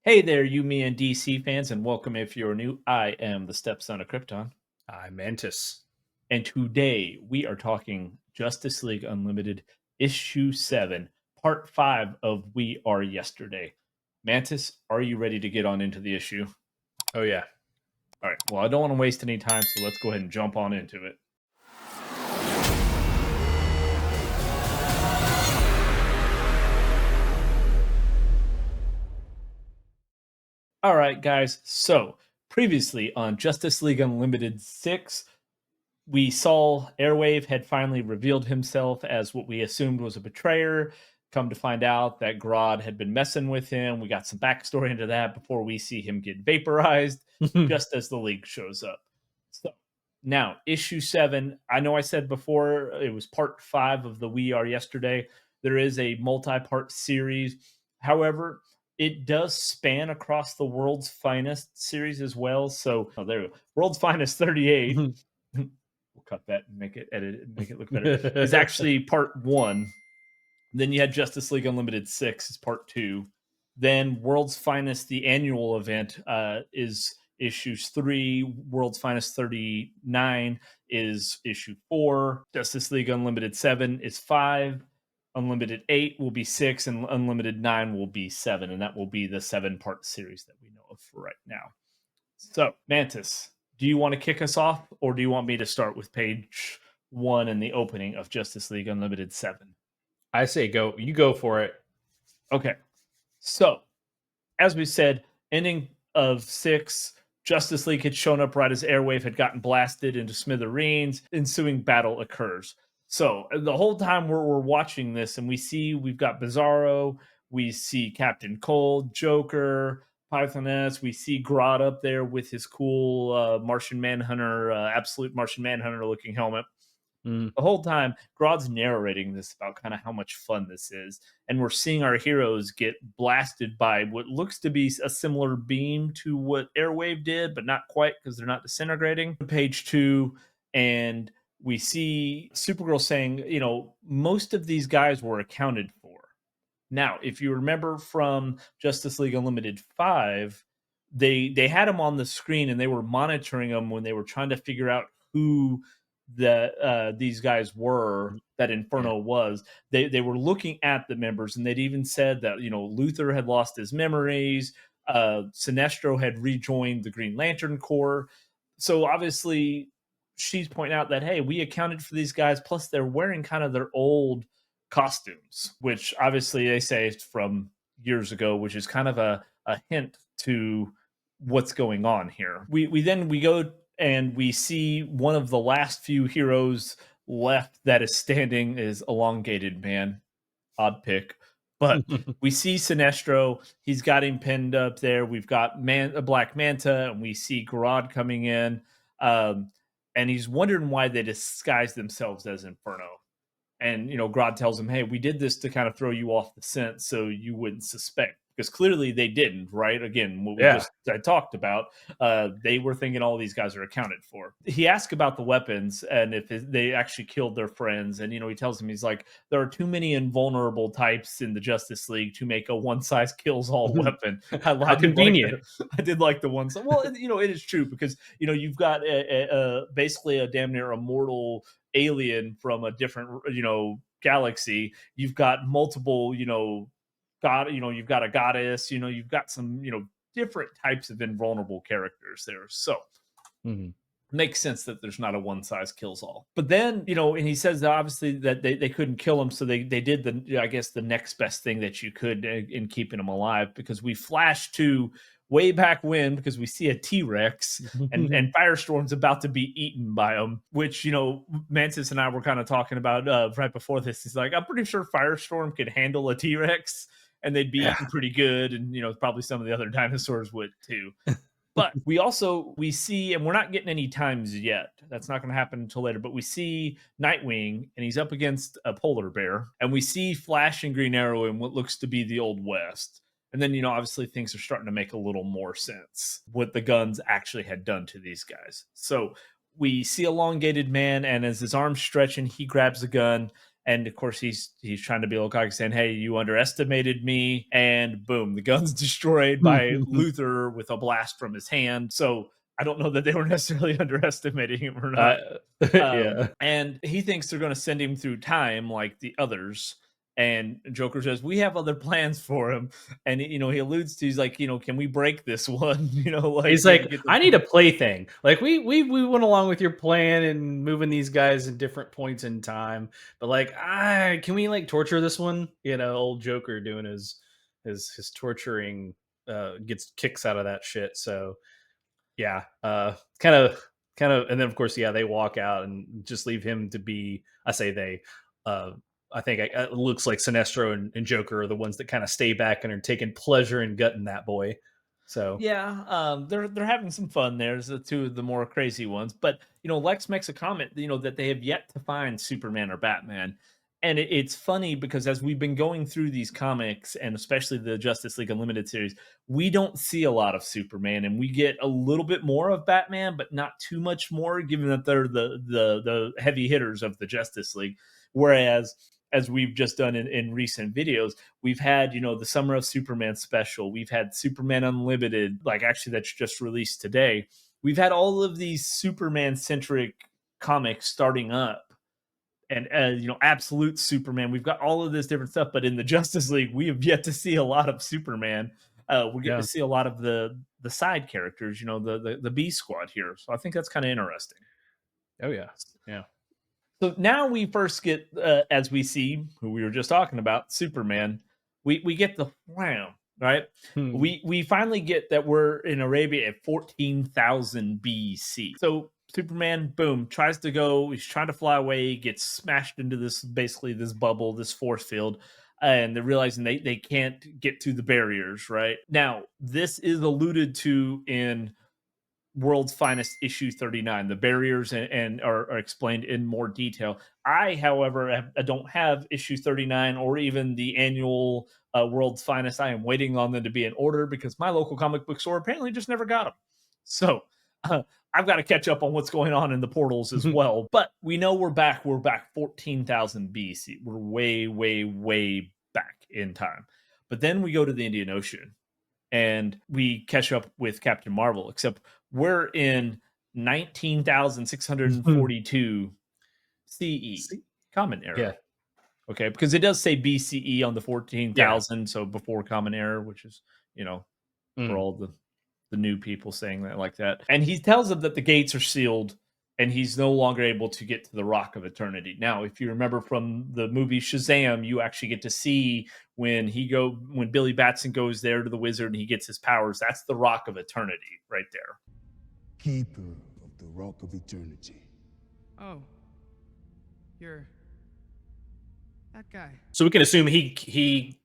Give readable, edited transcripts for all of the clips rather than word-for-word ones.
Hey there, you, me, and DC fans, and welcome if you're new. I am the stepson of Krypton, I Mantis. and today we are talking Justice League Unlimited Issue 7, Part 5 of We Are Yesterday. Mantis, are you ready to get on into the issue? Oh yeah. All right, well, I don't want to waste any time, so let's go ahead and jump on into it. All right, guys, so previously on Justice League Unlimited 6, we saw Airwave had finally revealed himself as what we assumed was a betrayer. Come to find out that Grodd had been messing with him. We got some backstory into that before we see him get vaporized, just as the League shows up. So now, issue 7. I know I said before it was part 5 of the We Are Yesterday. There is a multi part series. However, it does span across the World's Finest series as well. So, there we go. World's Finest 38. We'll cut that and make it edit it and make it look better. Is actually part 1. Then you had Justice League Unlimited 6 is part 2. Then World's Finest, the annual event, is issues 3. World's Finest 39 is issue 4. Justice League Unlimited 7 is 5. Unlimited 8 will be 6, and Unlimited 9 will be 7. And that will be the 7-part series that we know of for right now. So, Mantis, do you want to kick us off, or do you want me to start with page 1 and the opening of Justice League Unlimited 7? I say go. You go for it. Okay. So, as we said, ending of 6, Justice League had shown up right as Airwave had gotten blasted into smithereens. Ensuing battle occurs. So, the whole time we're watching this, and we've got Bizarro, we see Captain Cold, Joker, Pythoness, we see Grodd up there with his cool Martian Manhunter, absolute Martian Manhunter looking helmet. Mm. The whole time, Grodd's narrating this about kind of how much fun this is. And we're seeing our heroes get blasted by what looks to be a similar beam to what Airwave did, but not quite because they're not disintegrating. Page 2, and we see Supergirl saying, most of these guys were accounted for. Now, if you remember from Justice League Unlimited 5, they had them on the screen and they were monitoring them when they were trying to figure out who these guys were, that Inferno was. They were looking at the members, and they'd even said that Luthor had lost his memories. Sinestro had rejoined the Green Lantern Corps. So obviously, she's pointing out that, hey, we accounted for these guys. Plus, they're wearing kind of their old costumes, which obviously they say is from years ago, which is kind of a hint to what's going on here. We go and we see one of the last few heroes left that is standing is Elongated Man. Odd pick. But we see Sinestro. He's got him pinned up there. We've got a Black Manta, and we see Grodd coming in. And he's wondering why they disguised themselves as Inferno. And, Grodd tells him, hey, we did this to kind of throw you off the scent so you wouldn't suspect. Because clearly they didn't, right? Again, what we just talked about, they were thinking all these guys are accounted for. He asked about the weapons and if they actually killed their friends. And, he tells him, he's like, there are too many invulnerable types in the Justice League to make a one-size-kills-all weapon. How convenient. I did like the one. Well, it is true because, you've got basically a damn near immortal alien from a different, galaxy. You've got multiple, you've got a goddess, you've got some, different types of invulnerable characters there. So makes sense that there's not a one size kills all. But then, and he says that obviously that they couldn't kill him. So they did the next best thing that you could in keeping him alive, because we flash to way back when, because we see a T-Rex and Firestorm's about to be eaten by him, which, Mantis and I were kind of talking about right before this. He's like, I'm pretty sure Firestorm could handle a T-Rex and they'd be eating pretty good. And, probably some of the other dinosaurs would too. But we see, and we're not getting any times yet. That's not going to happen until later. But we see Nightwing, and he's up against a polar bear. And we see Flash and Green Arrow in what looks to be the Old West. And then, obviously things are starting to make a little more sense what the guns actually had done to these guys. So we see Elongated Man, and as his arm's stretching, he grabs a gun And of course, he's trying to be a little cocky, saying, "Hey, you underestimated me." And boom, the gun's destroyed by Luther with a blast from his hand. So I don't know that they were necessarily underestimating him or Uh, not. yeah. And he thinks they're going to send him through time like the others. And Joker says, "We have other plans for him." And he alludes to, he's like, "Can we break this one?" Like He's maybe like, get the "I need a plaything." Like, we went along with your plan and moving these guys in different points in time, but, like, can we, like, torture this one? Old Joker doing his torturing, gets kicks out of that shit, so, yeah, kind of and then, of course, yeah, they walk out and just leave him to be I say they, uh, I think it looks like Sinestro and Joker are the ones that kinda stay back and are taking pleasure in gutting that boy, so Yeah, they're having some fun. There's the two of the more crazy ones, but Lex makes a comment, that they have yet to find Superman or Batman, and it's funny because as we've been going through these comics, and especially the Justice League Unlimited series, we don't see a lot of Superman, and we get a little bit more of Batman, but not too much more, given that they're the heavy hitters of the Justice League. Whereas, as we've just done in recent videos, we've had, the Summer of Superman special. We've had Superman Unlimited, like actually that's just released today. We've had all of these Superman centric comics starting up. And absolute Superman. We've got all of this different stuff, but in the Justice League, we have yet to see a lot of Superman. We're getting to yeah. see a lot of the side characters, the B squad here. So I think that's kind of interesting. Oh, yeah. Yeah. So now we first get, as we see who we were just talking about, Superman. We get the wow, right? Hmm. We finally get that we're in Arabia at 14,000 BC. So Superman, boom, tries to go. He's trying to fly away. Gets smashed into this basically this bubble, this force field. And they're realizing they can't get to the barriers, right? Now, this is alluded to in World's Finest issue 39. The barriers and are explained in more detail. I, however, I don't have issue 39 or even the annual World's Finest. I am waiting on them to be in order because my local comic book store apparently just never got them. So uh, I've got to catch up on what's going on in the portals as well. But we know we're back. We're back 14,000 BC. We're way, way, way back in time. But then we go to the Indian Ocean and we catch up with Captain Marvel, except we're in 19,642 CE, See? Common Yeah. Era. Okay, because it does say BCE on the Yeah. 14,000, so before Common Era, which is, you know, for Mm. all the new people saying that like that. And he tells them that the gates are sealed and he's no longer able to get to the Rock of Eternity. Now, if you remember from the movie Shazam, you actually get to see when Billy Batson goes there to the wizard and he gets his powers. That's the Rock of Eternity right there. Keeper of the Rock of Eternity. Oh, you're that guy. So we can assume he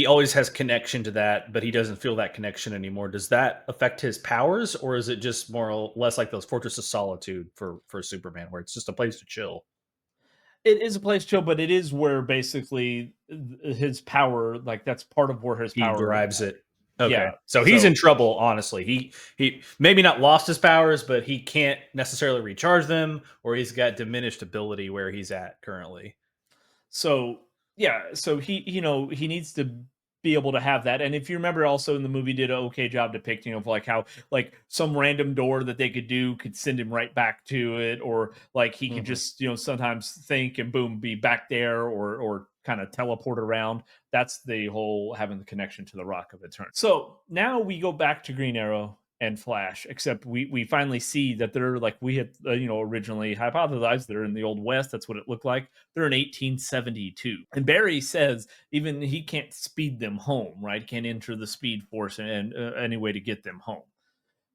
always has connection to that, but he doesn't feel that connection anymore. Does that affect his powers, or is it just more or less like those Fortress of Solitude for Superman, where it's just a place to chill? It is a place chill, but it is where basically his power, like that's part of where his He power, derives it. yeah. Okay, so he's So in trouble. Honestly, he maybe not lost his powers, but he can't necessarily recharge them, or he's got diminished ability where he's at currently. So yeah, so he needs to be able to have that. And if you remember, also in the movie, did an okay job depicting of like how like some random door that they could do could send him right back to it, or like he could Hmm. just sometimes think and boom be back there, or kind of teleport around. That's the whole having the connection to the Rock of Eternity. So now we go back to Green Arrow and Flash, except we finally see that they're like we had originally hypothesized they're in the Old West. That's what it looked like. They're in 1872, and Barry says even he can't speed them home, right? Can't enter the Speed Force and any way to get them home.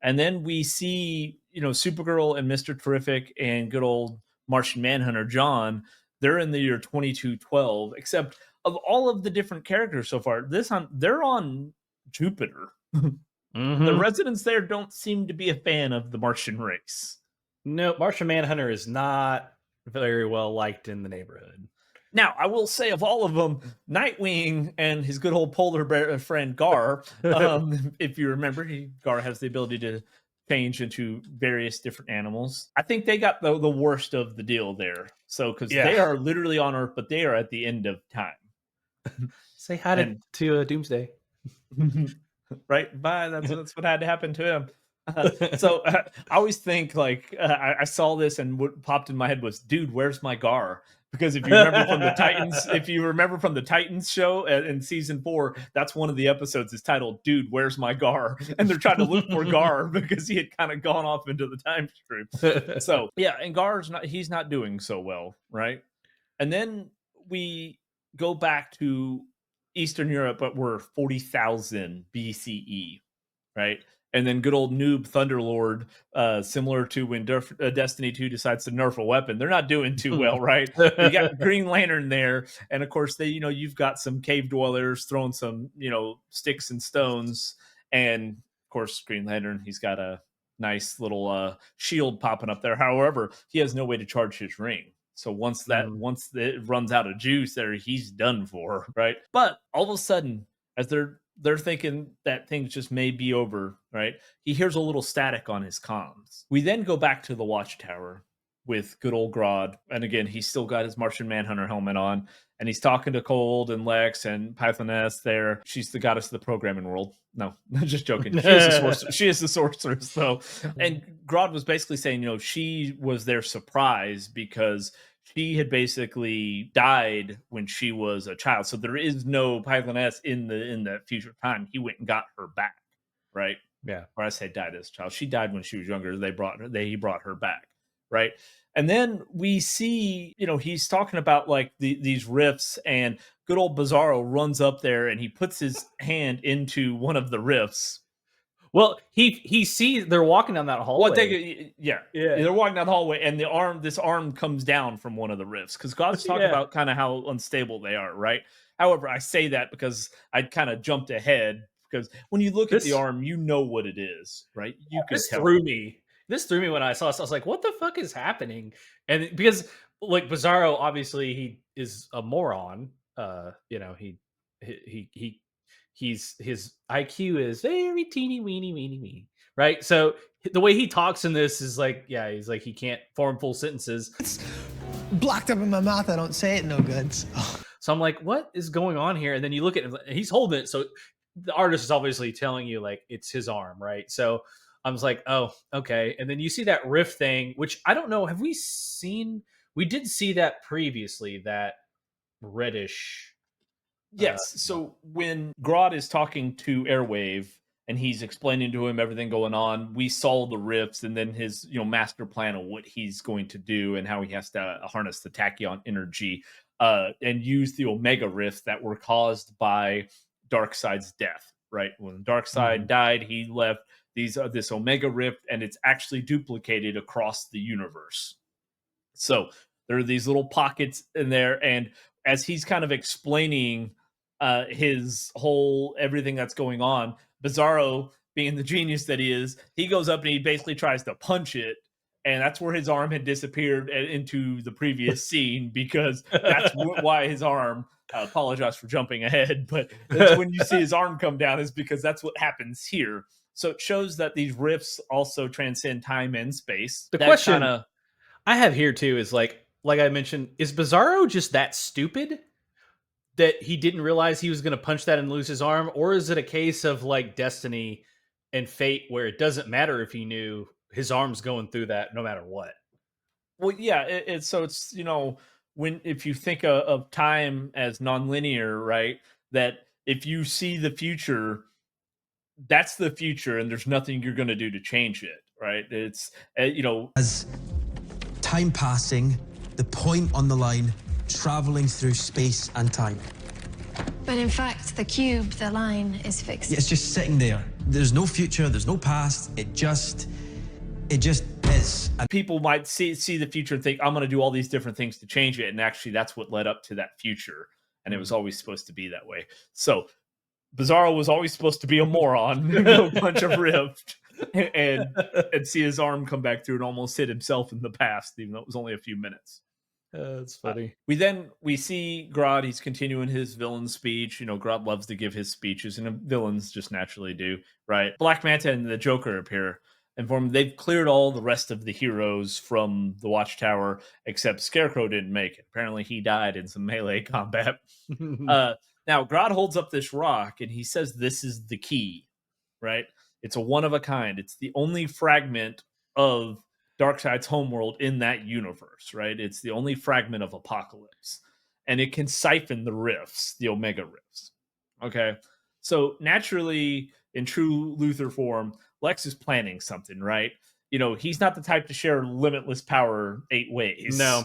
And then we see Supergirl and Mister Terrific and good old Martian Manhunter John. They're in the year 2212, except of all of the different characters so far, they're on Jupiter. The Hmm. residents there don't seem to be a fan of the Martian race. No, Martian Manhunter is not very well liked in the neighborhood. Now, I will say of all of them, Nightwing and his good old polar bear friend Gar, if you remember, Gar has the ability to change into various different animals. I think they got the worst of the deal there. So because Yeah. they are literally on Earth, but they are at the end of time. Say hi And to Doomsday. right, bye. That's what had to happen to him. I always think like I saw this and what popped in my head was, dude, where's my Gar? Because if you remember from the Titans, show in season 4, that's one of the episodes is titled "Dude, Where's My Gar?" And they're trying to look for Gar because he had kind of gone off into the time stream. So yeah, and Gar's he's not doing so well, right? And then we go back to Eastern Europe, but we're 40,000 BCE, right? And then good old noob Thunderlord, similar to when Destiny 2 decides to nerf a weapon. They're not doing too well, right? But you got Green Lantern there, and of course you've got some cave dwellers throwing some, sticks and stones, and of course Green Lantern, he's got a nice little shield popping up there. However, he has no way to charge his ring. So once it runs out of juice there, he's done for, right? But all of a sudden, as they're thinking that things just may be over, right? He hears a little static on his comms. We then go back to the watchtower with good old Grodd. And again, he's still got his Martian Manhunter helmet on. And he's talking to Cold and Lex and Pythoness there. She's the goddess of the programming world. No, just joking. She is the sorceress, though. And Grodd was basically saying, she was their surprise because she had basically died when she was a child. So there is no Pythoness in the future time. He went and got her back, right? Yeah. Or I say died as a child. She died when she was younger. He brought her back, right? And then we see, he's talking about like these rifts, and good old Bizarro runs up there and he puts his hand into one of the rifts. Well, he sees they're walking down that hallway. Yeah, Yeah. they're walking down the hallway, and this arm comes down from one of the rifts because God's talking about kind of how unstable they are, right? However, I say that because I kind of jumped ahead because when you look at the arm, you know what it is, right? You can tell. This threw me when I saw this. I was like, "What the fuck is happening?" And because like Bizarro, obviously he is a moron. His IQ is very teeny weeny, right? So the way he talks in this is like, yeah, he's like he can't form full sentences. It's blocked up in my mouth. I don't say it no good. So I'm like, what is going on here? And then you look at him, and he's holding it. So the artist is obviously telling you like it's his arm, right? So I was like, oh, okay. And then you see that riff thing, which I don't know. Have we seen? We did see that previously. That reddish. Yes. So when Grodd is talking to Airwave and he's explaining to him everything going on, we saw the rifts and then his master plan of what he's going to do and how he has to harness the tachyon energy and use the Omega rifts that were caused by Darkseid's death. Right when Darkseid died, he left this Omega rift, and it's actually duplicated across the universe. So there are these little pockets in there, and as he's kind of explaining his whole everything that's going on, Bizarro, being the genius that he is, he goes up and he basically tries to punch it, and that's where his arm had disappeared into the previous scene because that's why his arm. I apologize for jumping ahead, but that's when you see his arm come down is because that's what happens here. So it shows that these rifts also transcend time and space. The question I have here too is like I mentioned, is Bizarro just that stupid that he didn't realize he was going to punch that and lose his arm? Or is it a case of like destiny and fate where it doesn't matter if he knew his arm's going through that no matter what? Well, yeah, it's if you think of time as nonlinear, right? That if you see the future, that's the future, and there's nothing you're going to do to change it, right? It's as time passing, the point on the line, traveling through space and time. But in fact, the cube, the line, is fixed. It's just sitting there. There's no future. There's no past. It just is. And people might see the future and think, I'm going to do all these different things to change it. And actually, that's what led up to that future. And it was always supposed to be that way. So Bizarro was always supposed to be a moron, go punch a rift, and see his arm come back through and almost hit himself in the past, even though it was only a few minutes. That's funny. We see Grodd. He's continuing his villain speech. Grodd loves to give his speeches, and villains just naturally do, right? Black Manta and the Joker appear. inform they've cleared all the rest of the heroes from the Watchtower, except Scarecrow didn't make it. Apparently, he died in some melee combat. Uh, Now, Grodd holds up this rock and he says, "This is the key, right? It's a one of a kind. It's the only fragment of Darkseid's homeworld in that universe, right? It's the only fragment of Apocalypse, and it can siphon the rifts, the Omega rifts." Okay, so naturally, in true Luthor form, Lex is planning something, right? He's not the type to share limitless power 8 ways. No,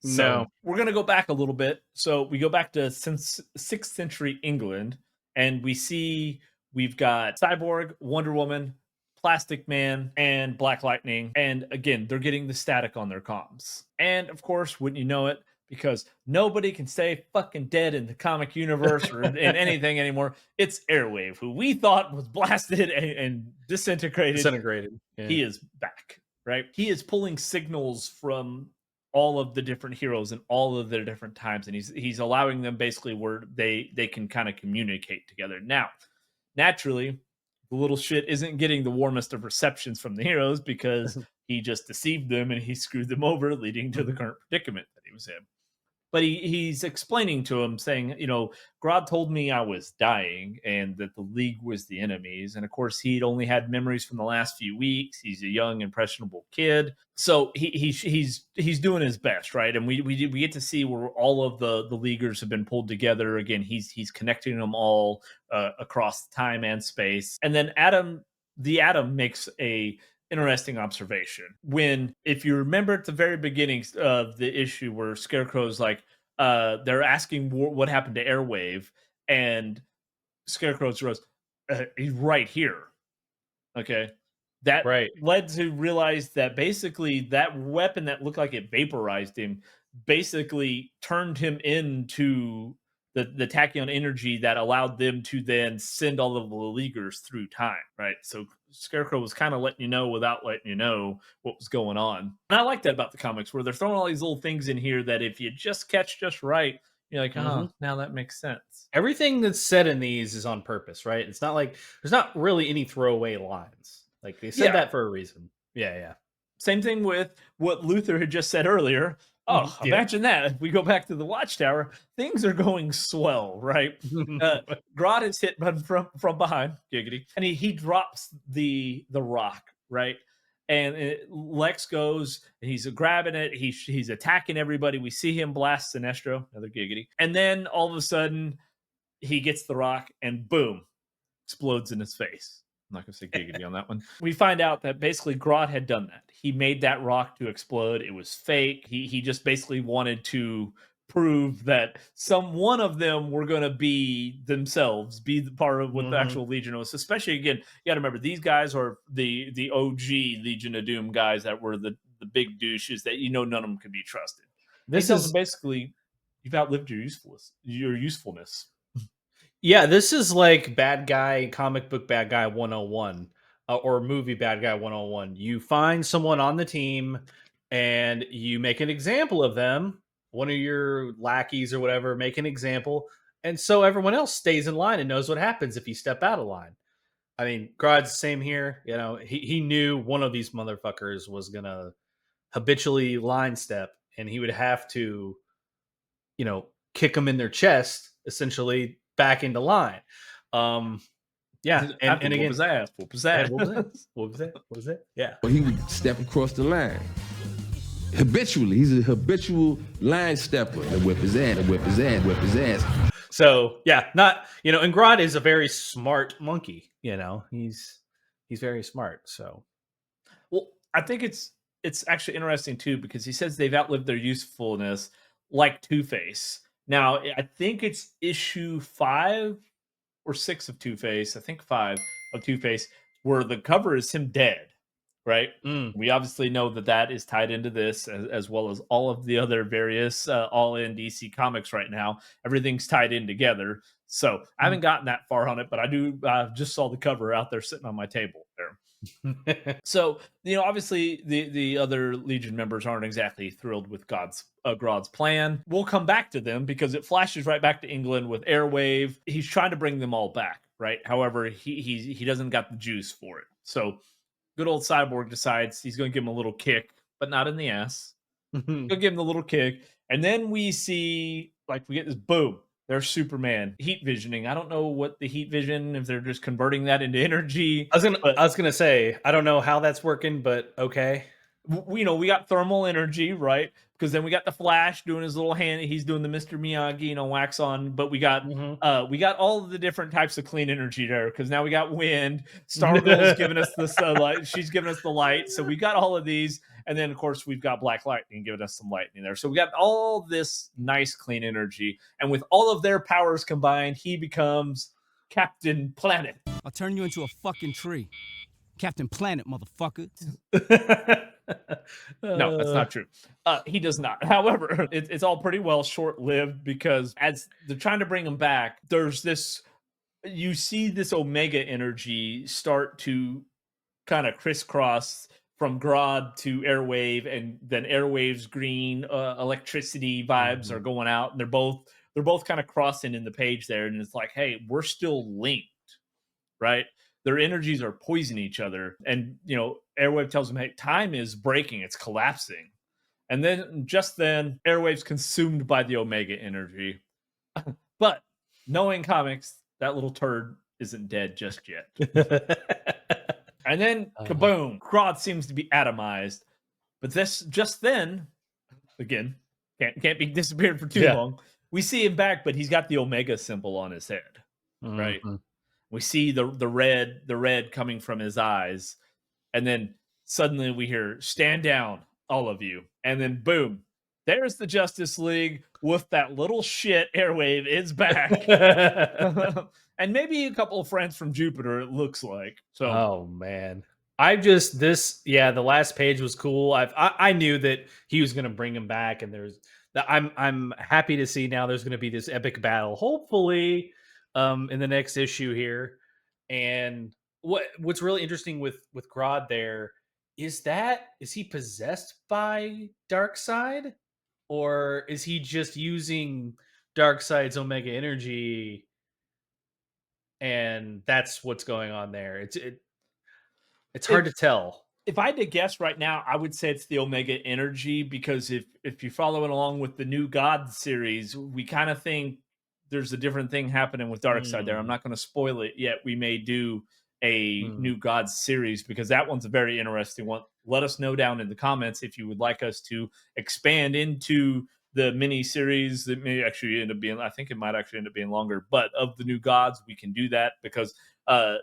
So no. we're going to go back a little bit. So we go back to since 6th century England, and we've got Cyborg, Wonder Woman, Plastic Man, and Black Lightning. And again, they're getting the static on their comms. And of course, wouldn't you know it, because nobody can stay fucking dead in the comic universe or in anything anymore. It's Airwave, who we thought was blasted and disintegrated. Disintegrated. Yeah. He is back, right? He is pulling signals from all of the different heroes and all of their different times, and he's allowing them basically where they can kind of communicate together. Now, naturally, the little shit isn't getting the warmest of receptions from the heroes because he just deceived them and he screwed them over, leading to the current predicament that he was in. But he's explaining to him, saying, Grodd told me I was dying and that the League was the enemies. And of course, he'd only had memories from the last few weeks. He's a young, impressionable kid, so he's doing his best, right? And we get to see where all of the Leaguers have been pulled together again. He's connecting them all across time and space. And then the Atom makes a interesting observation when, if you remember at the very beginning of the issue where Scarecrow's like, they're asking what happened to Airwave, and Scarecrow goes, he's right here. Okay, that Right. led to realize that basically that weapon that looked like it vaporized him basically turned him into the tachyon energy that allowed them to then send all of the Leaguers through time, right? So Scarecrow was kind of letting you know without letting you know what was going on. And I like that about the comics, where they're throwing all these little things in here that if you just catch just right, you're like, oh, now that makes sense. Everything that's said in these is on purpose, right? It's not like there's not really any throwaway lines. Like they said that for a reason. Yeah. Same thing with what Luthor had just said earlier. Oh, Yeah. imagine that. If we go back to the Watchtower, things are going swell, right? Grodd is hit from behind, giggity, and he drops the rock, right? And Lex goes, and he's grabbing it. He's attacking everybody. We see him blast Sinestro, another giggity. And then all of a sudden, he gets the rock, and boom, explodes in his face. I'm not going to say giggity on that one. We find out that basically Grodd had done that. He made that rock to explode. It was fake. He just basically wanted to prove that one of them were going to be themselves, be the part of what the actual Legion was. Especially, again, you got to remember, these guys are the OG Legion of Doom guys that were the big douches that none of them could be trusted. This is basically, you've outlived your usefulness. Yeah, this is like comic book bad guy 101 or movie bad guy 101. You find someone on the team and you make an example of them, one of your lackeys or whatever, make an example. And so everyone else stays in line and knows what happens if you step out of line. I mean, Grodd's the same here. He knew one of these motherfuckers was going to habitually line step and he would have to, kick them in their chest, essentially, back into line. Yeah, and again, what was that? What was that? Yeah. He would step across the line. Habitually. He's a habitual line stepper. And whip his ass. So yeah, and Grodd is a very smart monkey, he's very smart. So well, I think it's actually interesting too, because he says they've outlived their usefulness, like Two-Face. Now, I think it's issue 5 or 6 of Two-Face. I think 5 of Two-Face, where the cover is him dead, right? We obviously know that is tied into this, as well as all of the other various all-in DC comics right now. Everything's tied in together. So I haven't gotten that far on it, but I just saw the cover out there sitting on my table there. So, obviously the other Legion members aren't exactly thrilled with Grodd's plan. We'll come back to them because it flashes right back to England with Airwave. He's trying to bring them all back, right? However, he doesn't got the juice for it. So good old Cyborg decides he's going to give him a little kick, but not in the ass. He'll give him the little kick, and then we see like we get this boom. There's Superman heat visioning. I don't know what the heat vision if they're just converting that into energy, but I was gonna say I don't know how that's working, but okay. we got thermal energy, right? Because then we got the Flash doing his little hand. He's doing the Mr. Miyagi, wax on. But Mhm. we got all of the different types of clean energy there. Because now we got wind. Stargirl's giving us the sunlight. She's giving us the light. So we got all of these, and then of course we've got Black Lightning giving us some lightning there. So we got all this nice clean energy, and with all of their powers combined, he becomes Captain Planet. I'll turn you into a fucking tree. Captain Planet, motherfucker. No, that's not true. He does not. However, it's all pretty well short lived because as they're trying to bring him back, there's this. You see this Omega energy start to kind of crisscross from Grodd to Airwave, and then Airwave's green electricity vibes are going out, and they're both kind of crossing in the page there, and it's like, hey, we're still linked, right? Their energies are poisoning each other, and Airwave tells them, hey, time is breaking, it's collapsing. And then just then Airwave's consumed by the Omega energy. But knowing comics, that little turd isn't dead just yet. And then kaboom, Grodd seems to be atomized. But this just then, again, can't be disappeared for too long. We see him back, but he's got the Omega symbol on his head, right? We see the red coming from his eyes, and then suddenly we hear, "Stand down, all of you!" And then boom, there's the Justice League with that little shit Airwave is back, and maybe a couple of friends from Jupiter. It looks like so. Oh man, the last page was cool. I knew that he was going to bring him back, and I'm happy to see now there's going to be this epic battle, hopefully, in the next issue here. And what's really interesting with Grodd there is he possessed by Darkseid, or is he just using Darkseid's Omega energy, and that's what's going on there? It's hard to tell. If I had to guess right now, I would say it's the Omega energy, because if you're following along with the New God series, we kind of think there's a different thing happening with Darkseid there. I'm not going to spoil it yet. We may do a New God series because that one's a very interesting one. Let us know down in the comments if you would like us to expand into the mini series that may actually end up being, I think it might actually end up being longer, but of the New Gods, we can do that because a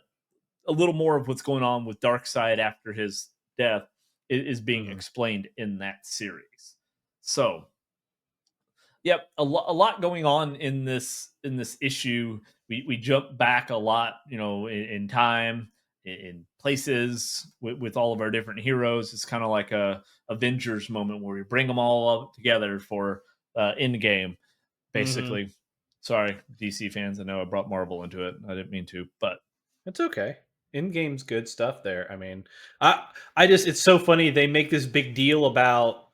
little more of what's going on with Darkseid after his death is being explained in that series. So, yep, a lot going on in this issue. We jump back a lot, in time, in places with all of our different heroes. It's kind of like a Avengers moment where we bring them all up together for Endgame, basically. Sorry, DC fans. I know I brought Marvel into it. I didn't mean to, but it's okay. In-game's good stuff there. I mean, it's so funny they make this big deal about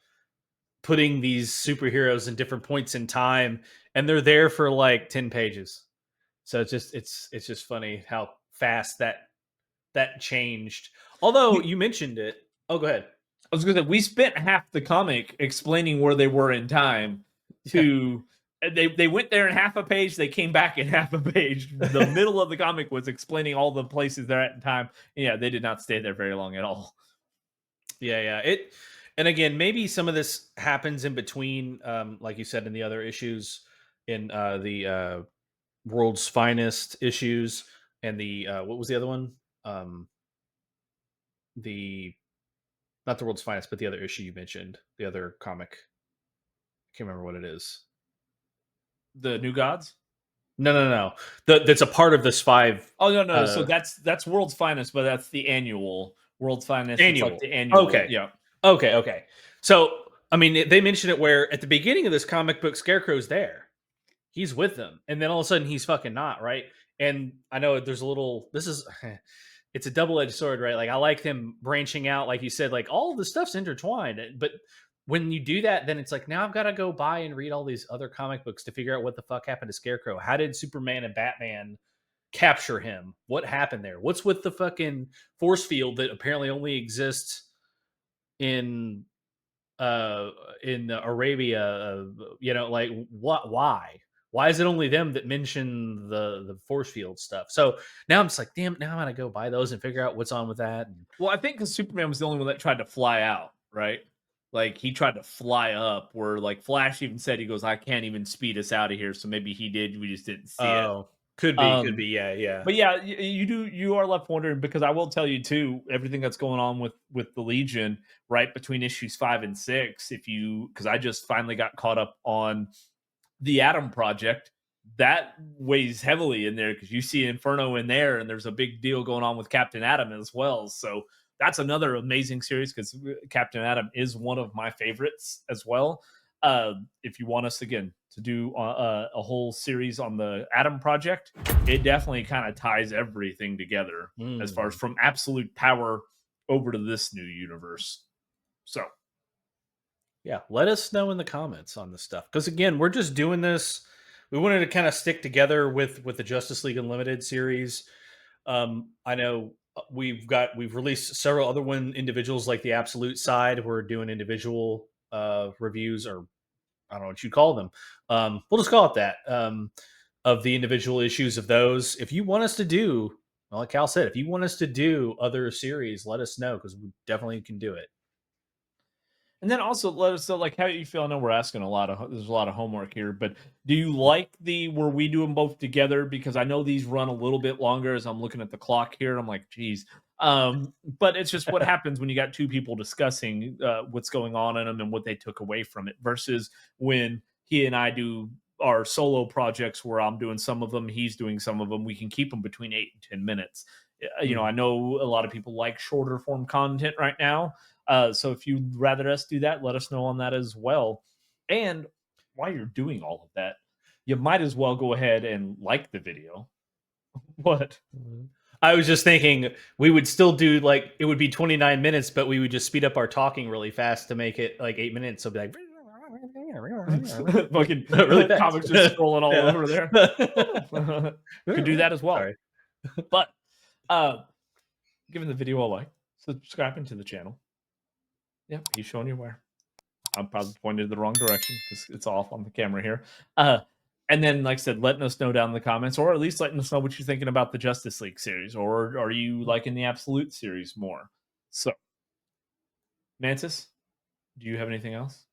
putting these superheroes in different points in time, and they're there for like 10 pages. So it's just funny how fast that changed. Although you mentioned it. Oh, go ahead. I was going to say, we spent half the comic explaining where they were in time to they went there in half a page, they came back in half a page. The middle of the comic was explaining all the places they're at in time. Yeah, they did not stay there very long at all. Yeah. And again, maybe some of this happens in between, like you said, in the other issues, in the World's Finest issues, and the what was the other one? The Not the World's Finest, but the other issue you mentioned, the other comic. I can't remember what it is. The New Gods? No. That's a part of this 5. Oh no. So that's World's Finest, but that's the annual World's Finest. Annual. It's like the annual. Okay. Yeah. Okay. So I mean, they mention it where at the beginning of this comic book, Scarecrow's there. He's with them, and then all of a sudden he's fucking not, right? And I know there's a little. It's a double-edged sword, right? Like I like them branching out, like you said, like all the stuff's intertwined, but when you do that, then it's like, now I've got to go buy and read all these other comic books to figure out what the fuck happened to Scarecrow. How did Superman and Batman capture him? What happened there? What's with the fucking force field that apparently only exists in Arabia? Like what? Why is it only them that mention the force field stuff? So now I'm just like, damn, now I'm gonna go buy those and figure out what's on with that. Well, I think because Superman was the only one that tried to fly out, right? Like he tried to fly up, where like Flash even said he goes, "I can't even speed us out of here." So maybe he did, we just didn't see it. Oh, could Um, be, yeah, yeah. but yeah, you are left wondering because I will tell you too, everything that's going on with the Legion right between issues 5 and 6. If you because I just finally got caught up on the Atom Project, that weighs heavily in there because you see Inferno in there, and there's a big deal going on with Captain Atom as well. So that's another amazing series because Captain Atom is one of my favorites as well. If you want us again to do a whole series on the Atom Project, it definitely kind of ties everything together as far as from absolute power over to this new universe. So Yeah, let us know in the comments on this stuff because again, we're just doing this. We wanted to kind of stick together with the Justice League Unlimited series. I know we've released several other individuals like the Absolute side. We're doing individual reviews, or I don't know what you call them. We'll just call it that. Of the individual issues of those. If you want us to do, well, like Cal said, if you want us to do other series, let us know because we definitely can do it. and then also let us know like how you feel. I know we're asking there's a lot of homework here, but do you like the where we do them both together? Because I know these run a little bit longer as I'm looking at the clock here. I'm like, geez. But it's just what happens when you got two people discussing what's going on in them and what they took away from it versus when he and I do our solo projects where I'm doing some of them, he's doing some of them. We can keep them between 8 and 10 minutes. I know a lot of people like shorter form content right now. So if you'd rather us do that, let us know on that as well. And while you're doing all of that, you might as well go ahead and like the video. What? I was just thinking we would still do like it would be 29 minutes, but we would just speed up our talking really fast to make it like 8 minutes. So it'd be like Fucking really fast. comics just scrolling all over there. Could do that as well. Sorry. But giving the video a like, subscribing to the channel. Yeah, he's showing you where. I'm probably pointed the wrong direction because it's off on the camera here. And then, like I said, letting us know down in the comments, or at least letting us know what you're thinking about the Justice League series, or are you liking the Absolute series more? So, Mantis, do you have anything else?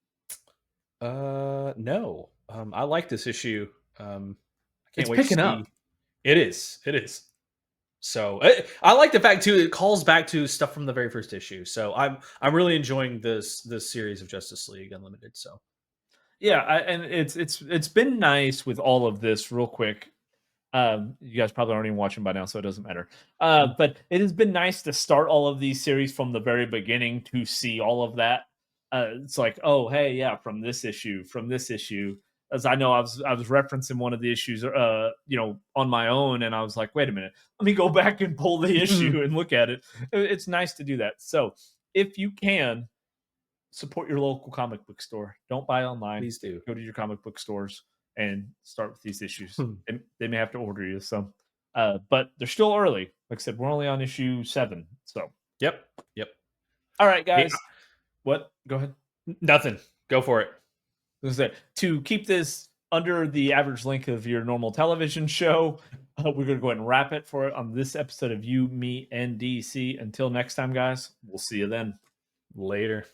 No. I like this issue. I can't It's wait to picking see. up. It is. It is. So I like the fact too. It calls back to stuff from the very first issue. So I'm really enjoying this series of Justice League Unlimited. So Yeah, and it's been nice with all of this. Real quick, you guys probably aren't even watching by now, so it doesn't matter. But it has been nice to start all of these series from the very beginning to see all of that. It's like, oh, hey, yeah, from this issue. As I know, I was referencing one of the issues, on my own, and I was like, wait a minute, let me go back and pull the issue and look at it. It's nice to do that. So if you can support your local comic book store, don't buy online. please do. Go to your comic book stores and start with these issues. Hmm. They may have to order you some, but they're still early. Like I said, we're only on issue 7. So, Yep. all right, Hey, guys. What? Go ahead. nothing. Go for it. To keep this under the average length of your normal television show, we're going to go ahead and wrap it for it on this episode of You, Me, and DC. Until next time, guys, we'll see you then. Later.